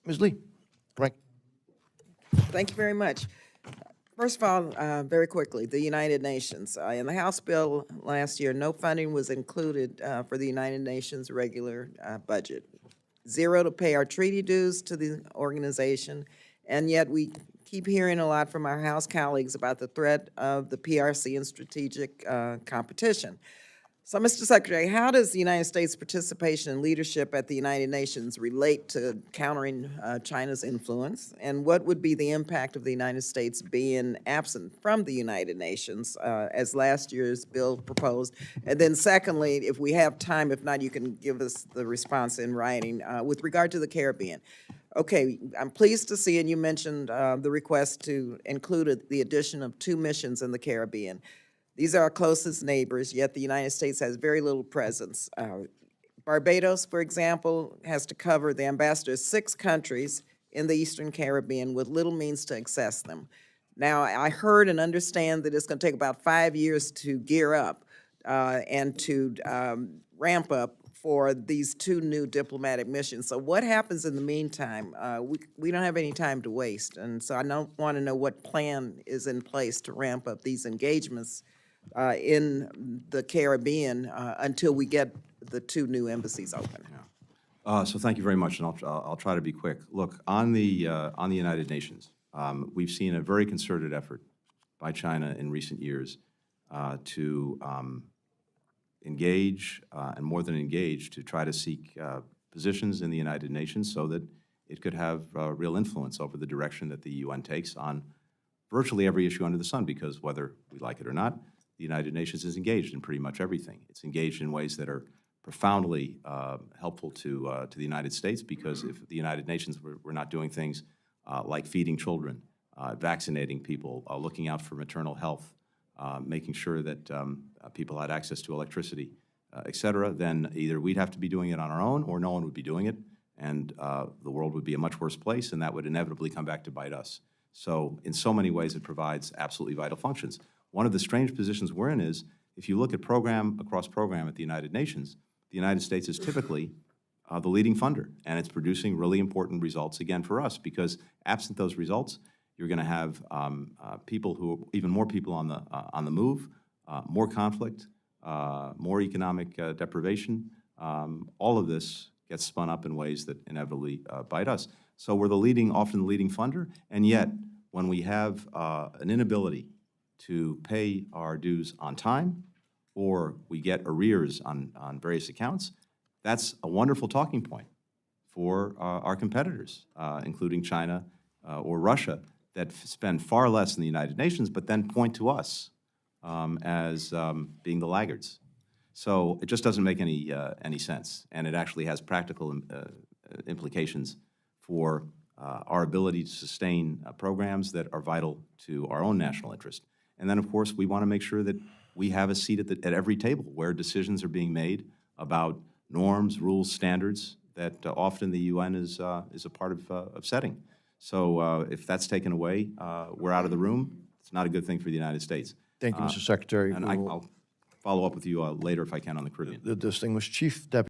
Ms. Lee, right. Thank you very much. First of all, very quickly, the United Nations. In the House bill last year, no funding was included for the United Nations regular budget. Zero to pay our treaty dues to the organization, and yet we keep hearing a lot from our House colleagues about the threat of the PRC and strategic competition. So, Mr. Secretary, how does the United States' participation and leadership at the United Nations relate to countering China's influence? And what would be the impact of the United States being absent from the United Nations, as last year's bill proposed? And then secondly, if we have time, if not, you can give us the response in writing, with regard to the Caribbean. Okay, I'm pleased to see, and you mentioned the request to include the addition of 2 missions in the Caribbean. These are our closest neighbors, yet the United States has very little presence. Barbados, for example, has to cover the ambassador's 6 countries in the Eastern Caribbean with little means to access them. Now, I heard and understand that it's going to take about 5 years to gear up and to ramp up for these 2 new diplomatic missions. So what happens in the meantime? We don't have any time to waste, and so I want to know what plan is in place to ramp up these engagements in the Caribbean until we get the 2 new embassies open. So thank you very much, and I'll try to be quick. Look, on the United Nations, we've seen a very concerted effort by China in recent years to engage, and more than engage, to try to seek positions in the United Nations so that it could have real influence over the direction that the UN takes on virtually every issue under the sun, because whether we like it or not, the United Nations is engaged in pretty much everything. It's engaged in ways that are profoundly helpful to the United States, because if the United Nations were not doing things like feeding children, vaccinating people, looking out for maternal health, making sure that people had access to electricity, et cetera, then either we'd have to be doing it on our own or no one would be doing it, and the world would be a much worse place, and that would inevitably come back to bite us. So in so many ways, it provides absolutely vital functions. One of the strange positions we're in is, if you look at program across program at the United Nations, the United States is typically the leading funder, and it's producing really important results, again, for us, because absent those results, you're going to have even more people on the move, more conflict, more economic deprivation. All of this gets spun up in ways that inevitably bite us. So we're often the leading funder, and yet when we have an inability to pay our dues on time, or we get arrears on various accounts, that's a wonderful talking point for our competitors, including China or Russia, that spend far less in the United Nations, but then point to us as being the laggards. So it just doesn't make any sense, and it actually has practical implications for our ability to sustain programs that are vital to our own national interest. And then, of course, we want to make sure that we have a seat at every table where decisions are being made about norms, rules, standards that often the UN is a part of setting. So if that's taken away, we're out of the room. It's not a good thing for the United States. Thank you, Mr. Secretary. And I'll follow up with you later if I can on the Caribbean. The distinguished Chief Deputy